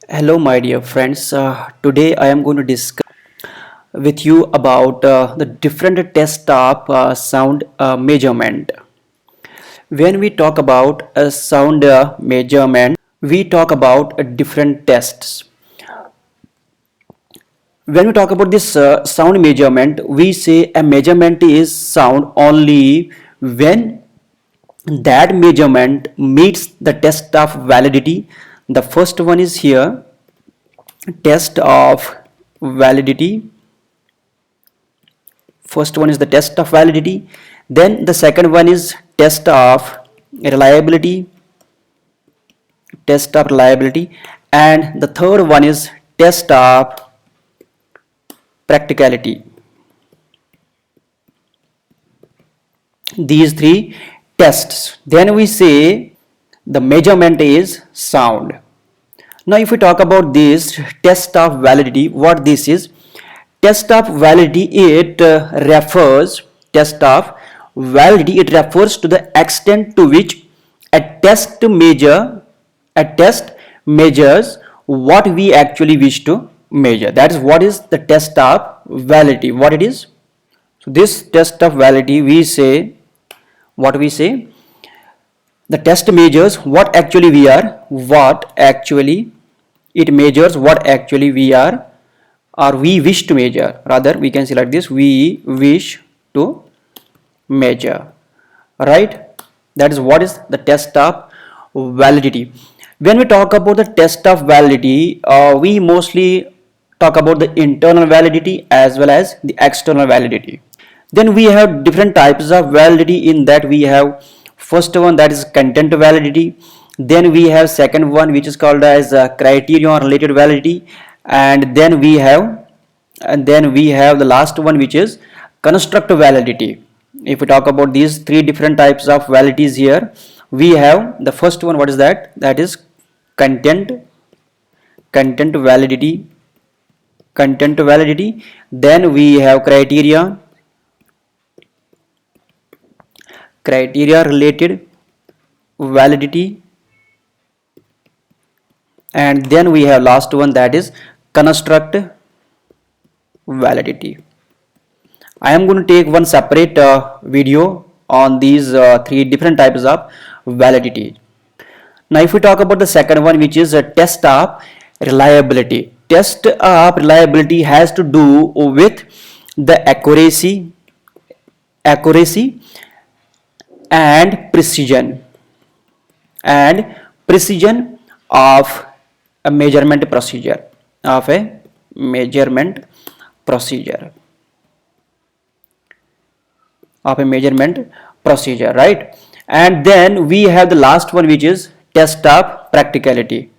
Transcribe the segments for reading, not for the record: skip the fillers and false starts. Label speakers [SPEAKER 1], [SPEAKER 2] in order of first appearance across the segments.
[SPEAKER 1] Hello, my dear friends. Today I am going to discuss with you about the different test of sound measurement. When we talk about sound measurement, we talk about different tests. When we talk about this sound measurement, we say a measurement is sound only when that measurement meets the test of validity. The first one is here, test of validity. First one is the test of validity, then the second one is test of reliability, and the third one is test of practicality. These three tests, then we say the measurement is sound. Now if we talk about this test of validity, what this is, test of validity, it refers to the extent to which a test measures what we actually wish to measure. That is what is the test of validity, what it is. So this test of validity, we say, what we say, the test measures what actually we are, it measures what actually we are, or we wish to measure. Rather, we can say like this, we wish to measure, right? That is what is the test of validity. When we talk about the test of validity, we mostly talk about the internal validity as well as the external validity. Then we have different types of validity. In that we have first one, that is content validity. Then we have second one, which is called as criterion related validity, and then we have the last one, which is construct validity. If we talk about these three different types of validities here, we have the first one, what is that? That is content validity. Then we have criteria related validity, and then we have last one, that is construct validity. I am going to take one separate video on these three different types of validity. Now if we talk about the second one, which is a test of reliability. Test of reliability has to do with the accuracy and precision of a measurement procedure, right? And then we have the last one, which is test of practicality.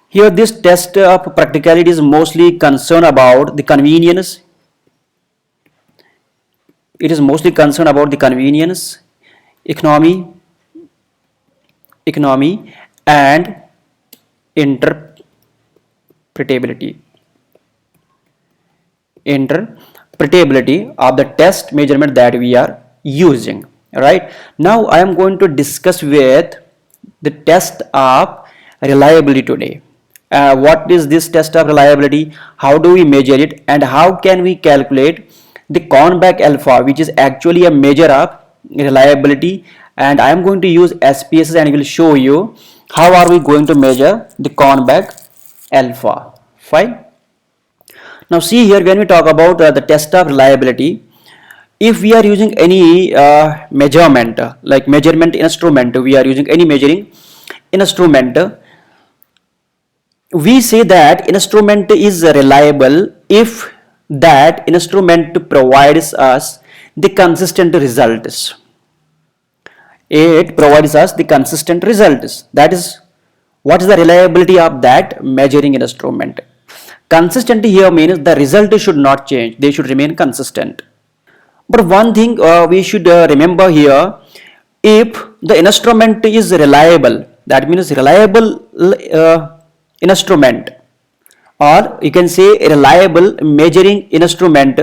[SPEAKER 1] Here this test of practicality is mostly concerned about the convenience. It is mostly concerned about the convenience, economy and interpretability of the test measurement that we are using. Right now I am going to discuss with the test of reliability today. What is this test of reliability, how do we measure it, and how can we calculate the Cronbach alpha, which is actually a measure of reliability. And I am going to use SPSS and will show you how are we going to measure the Cronbach alpha. Fine. Now see here, when we talk about the test of reliability, if we are using any measurement, like measurement instrument, we are using any measuring instrument, we say that instrument is reliable if that instrument provides us the consistent results. It provides us the consistent results. That is, what is the reliability of that measuring instrument? Consistency here means the result should not change, they should remain consistent. But one thing we should remember here, if the instrument is reliable, that means reliable instrument, or you can say reliable measuring instrument,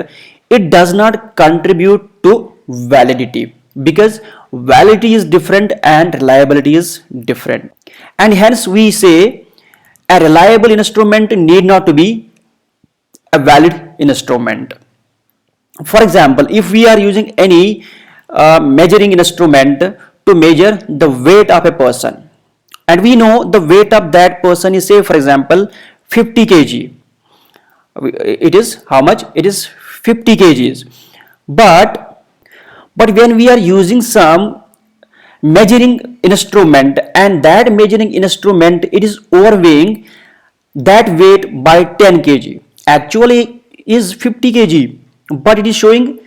[SPEAKER 1] it does not contribute to validity, because validity is different and reliability is different. And hence we say a reliable instrument need not to be a valid instrument. For example, if we are using any measuring instrument to measure the weight of a person, and we know the weight of that person is, say for example, 50 kg. It is how much? It is 50 kgs. But when we are using some measuring instrument, and that measuring instrument, it is overweighing that weight by 10 kg, actually is 50 kg, but it is showing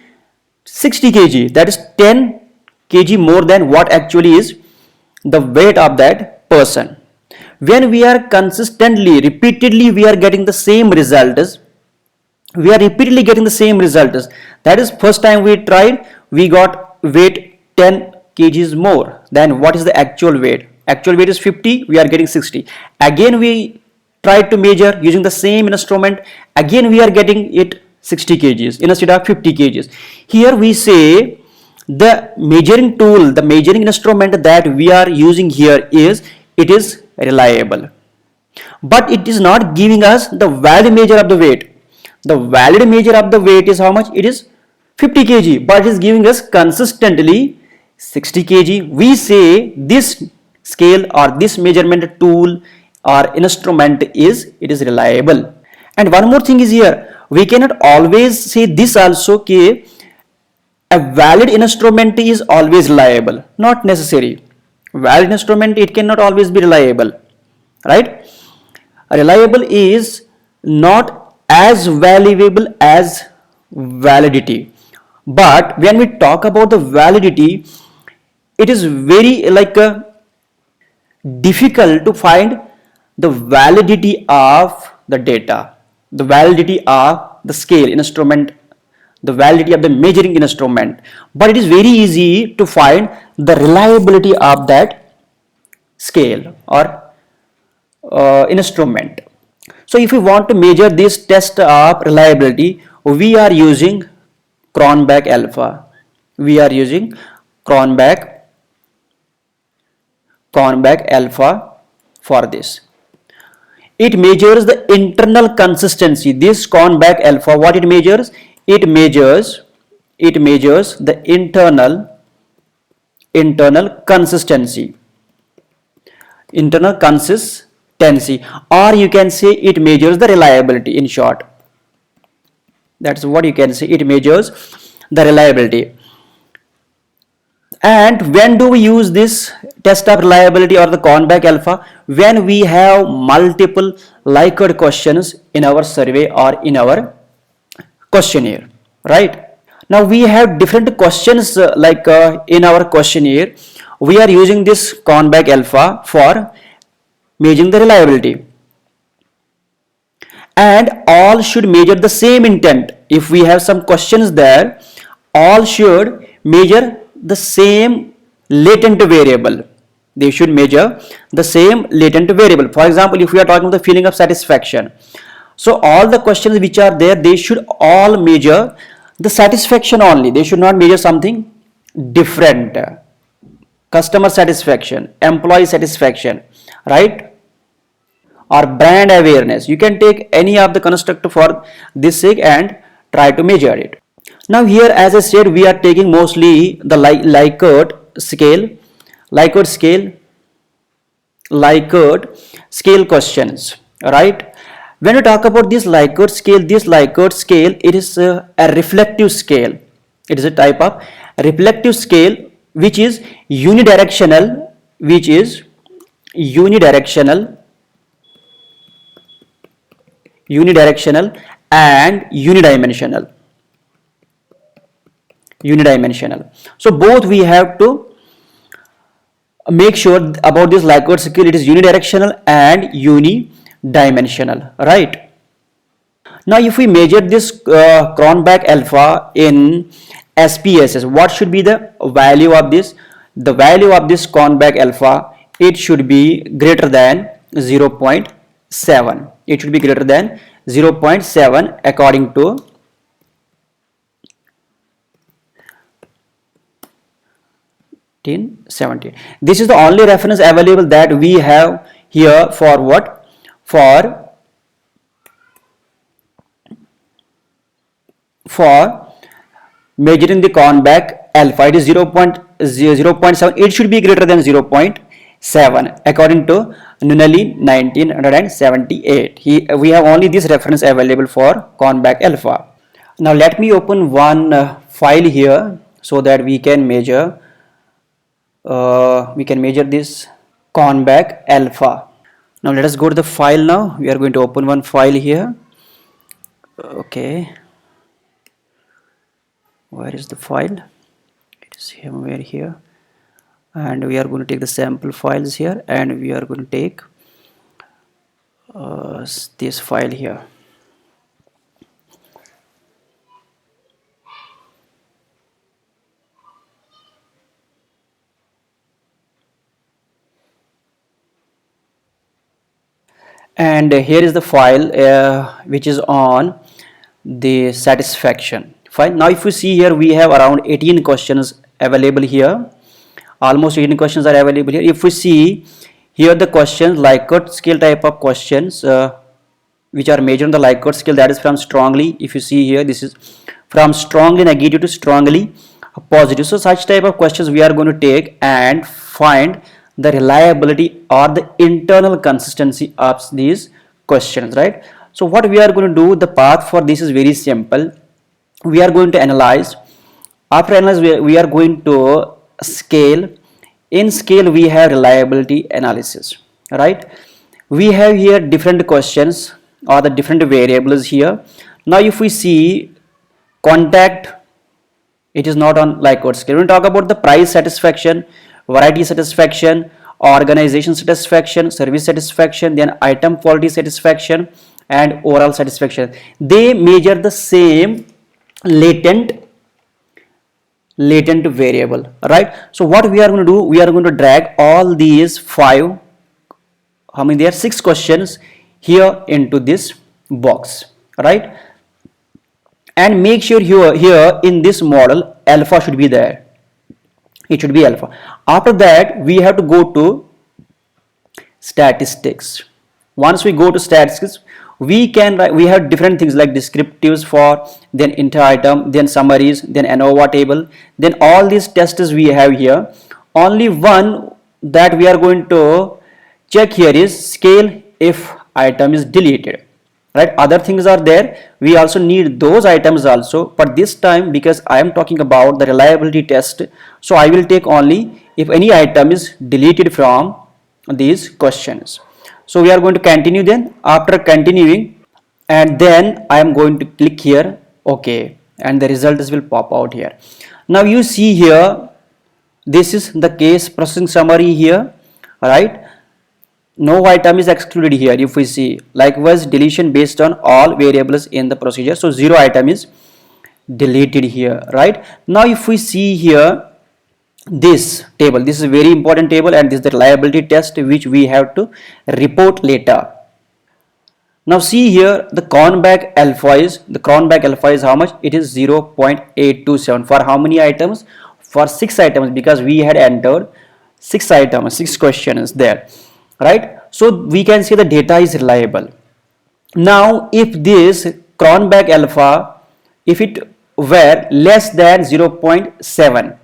[SPEAKER 1] 60 kg, that is 10 kg more than what actually is the weight of that person. When we are consistently, repeatedly, we are getting the same results, that is, first time we tried, we got weight 10 kgs more than what is the actual weight. Actual weight is 50, we are getting 60. Again we tried to measure using the same instrument, again we are getting it 60 kgs instead of 50 kgs. Here we say the measuring tool, the measuring instrument that we are using here is, it is reliable, but it is not giving us the valid measure of the weight. The valid measure of the weight is how much? It is 50 kg, but it is giving us consistently 60 kg. We say this scale or this measurement tool or instrument is, it is reliable. And one more thing is here, we cannot always say this also, okay, a valid instrument is always reliable. Not necessary. Valid instrument, it cannot always be reliable, right? Reliable is not as valuable as validity. But when we talk about the validity, it is very difficult to find the validity of the data, the validity of the scale instrument, the validity of the measuring instrument, but it is very easy to find the reliability of that scale or instrument. So if we want to measure this test of reliability, we are using Cronbach alpha. We are using Cronbach alpha for this. It measures the internal consistency. This Cronbach alpha, what it measures? It measures the internal consistency. Or you can say it measures the reliability, in short. That's what you can say, it measures the reliability. And when do we use this test of reliability or the Cronbach alpha? When we have multiple Likert questions in our survey or in our questionnaire, right? Now we have different questions in our questionnaire. We are using this Cronbach alpha for measuring the reliability, and all should measure the same intent. If we have some questions there, all should measure the same latent variable. They should measure the same latent variable. For example, if we are talking about the feeling of satisfaction, so all the questions which are there, they should all measure the satisfaction only. They should not measure something different. Customer satisfaction, employee satisfaction, right? Or brand awareness. You can take any of the construct for this sake and try to measure it. Now here, as I said, we are taking mostly the Likert scale questions, right? When we talk about this Likert scale, it is a reflective scale. It is a type of reflective scale which is unidirectional, and unidimensional. So both we have to make sure about this Likert scale. It is unidirectional and unidimensional, right? Now if we measure this Cronbach alpha in SPSS, what should be the value of this? The value of this Cronbach alpha, it should be greater than 0.7. It should be greater than 0.7 according to This is the only reference available that we have here for what? for measuring the Cronbach alpha, it is 0.7. It should be greater than 0.7 according to Nunelli 1978. We have only this reference available for Cronbach alpha. Now let me open one file here so that we can measure this Cronbach alpha. Now let us go to the file. Now we are going to open one file here. Okay, where is the file? It is somewhere here, and we are going to take the sample files here, and we are going to take this file here. And here is the file which is on the satisfaction. Fine. Now if you see here, we have around 18 questions available here. Almost 18 questions are available here. If we see here, the questions Likert scale type of questions which are measured on the Likert scale, that is from strongly. If you see here, this is from strongly negative to strongly positive. So such type of questions we are going to take and find the reliability or the internal consistency of these questions, right? So what we are going to do, the path for this is very simple. We are going to analyze. After analyze, we are going to scale. In scale, we have reliability analysis, right? We have here different questions or the different variables here. Now if we see contact, it is not on Likert scale. When we talk about the price satisfaction, variety satisfaction, organization satisfaction, service satisfaction, then item quality satisfaction and overall satisfaction, they measure the same latent variable, right? So what we are going to do, we are going to drag all these 5, how many there, 6 questions here into this box, right? And make sure here in this model alpha should be there. It should be alpha. After that, we have to go to statistics. Once we go to statistics, we have different things like descriptives for, then inter item, then summaries, then ANOVA table, then all these tests we have here. Only one that we are going to check here is scale if item is deleted, right? Other things are there, we also need those items also, but this time because I am talking about the reliability test, so I will take only if any item is deleted from these questions. So we are going to continue. Then after continuing, and then I am going to click here OK, and the results will pop out here. Now you see here, this is the case processing summary here, right? No item is excluded here. If we see, likewise deletion based on all variables in the procedure, so 0 item is deleted here, right? Now if we see here this table, this is a very important table, and this is the reliability test which we have to report later. Now see here, the Cronbach alpha is how much? It is 0.827 for how many items? For 6 items, because we had entered 6 items, 6 questions there, right? So we can say the data is reliable. Now if this Cronbach alpha, if it were less than 0.7,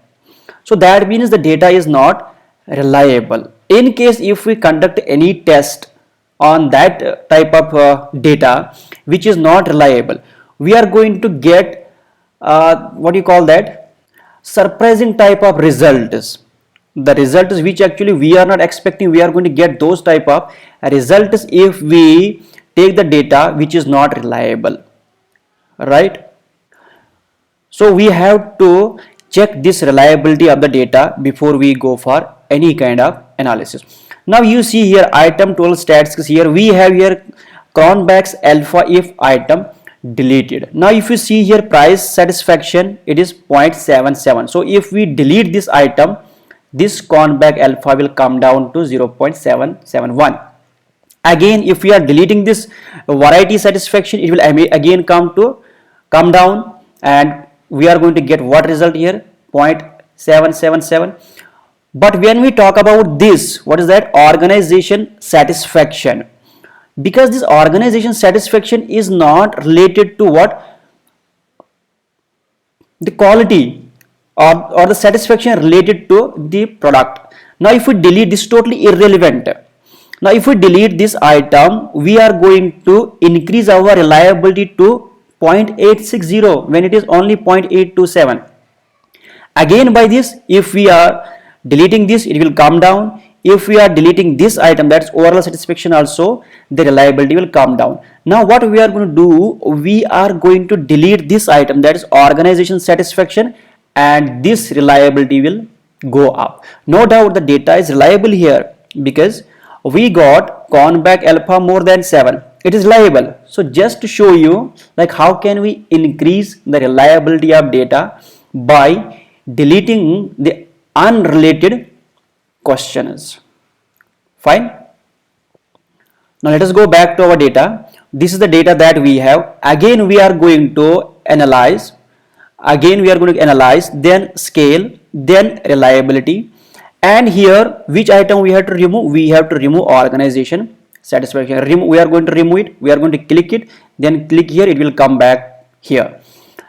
[SPEAKER 1] so that means the data is not reliable. In case if we conduct any test on that type of data which is not reliable, we are going to get what do you call that, surprising type of results. The results which actually we are not expecting, we are going to get those type of results if we take the data which is not reliable, right? So we have to check this reliability of the data before we go for any kind of analysis. Now you see here item 12 statistics. Here we have here Cronbach's alpha if item deleted. Now if you see here price satisfaction, it is 0.77. So if we delete this item, this Cronbach alpha will come down to 0.771. Again, if we are deleting this variety satisfaction, it will again come down, and we are going to get what result here, 0.777. But when we talk about this, what is that, organization satisfaction, because this organization satisfaction is not related to what, the quality or the satisfaction related to the product. Now if we delete this, totally irrelevant. Now if we delete this item, we are going to increase our reliability to 0.860 when it is only 0.827. Again by this, if we are deleting this, it will come down. If we are deleting this item, that's overall satisfaction also, the reliability will come down. Now what we are going to do, we are going to delete this item, that is organization satisfaction, and this reliability will go up. No doubt the data is reliable here because we got Cronbach alpha more than 7. It is reliable. So just to show you like how can we increase the reliability of data by deleting the unrelated questions. Fine. Now let us go back to our data. This is the data that we have. Again we are going to analyze. Then scale, then reliability. And here which item we have to remove? We have to remove organization satisfaction. We are going to remove it. We are going to click it. Then click here. It will come back here.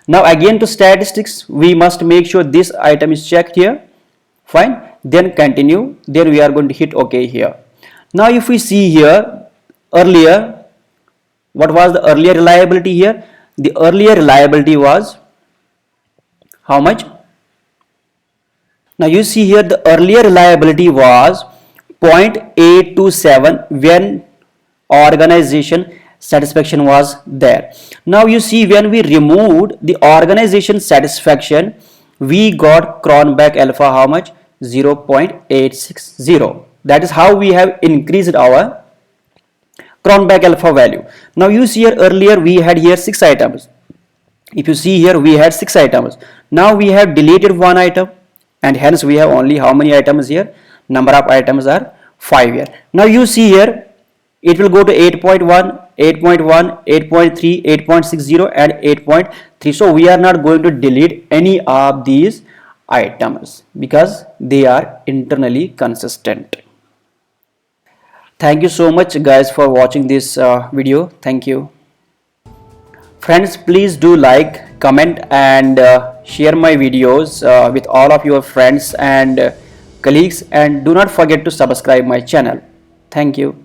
[SPEAKER 1] Now again to statistics, we must make sure this item is checked here. Fine. Then continue. Then we are going to hit OK here. Now if we see here earlier, what was the earlier reliability here? The earlier reliability was how much? Now you see here the earlier reliability was 0.827 when organization satisfaction was there. Now you see when we removed the organization satisfaction, we got Cronbach alpha how much? 0.860. That is how we have increased our Cronbach alpha value. Now you see here earlier we had here 6 items. If you see here we had 6 items. Now we have deleted 1 item and hence we have only how many items here? Number of items are 5 here. Now you see here it will go to 8.1, 8.1, 8.3, 8.60 and 8.3. So we are not going to delete any of these items because they are internally consistent. Thank you so much guys for watching this video. Thank you. Friends, please do like, comment and share my videos with all of your friends and colleagues, and do not forget to subscribe my channel. Thank you.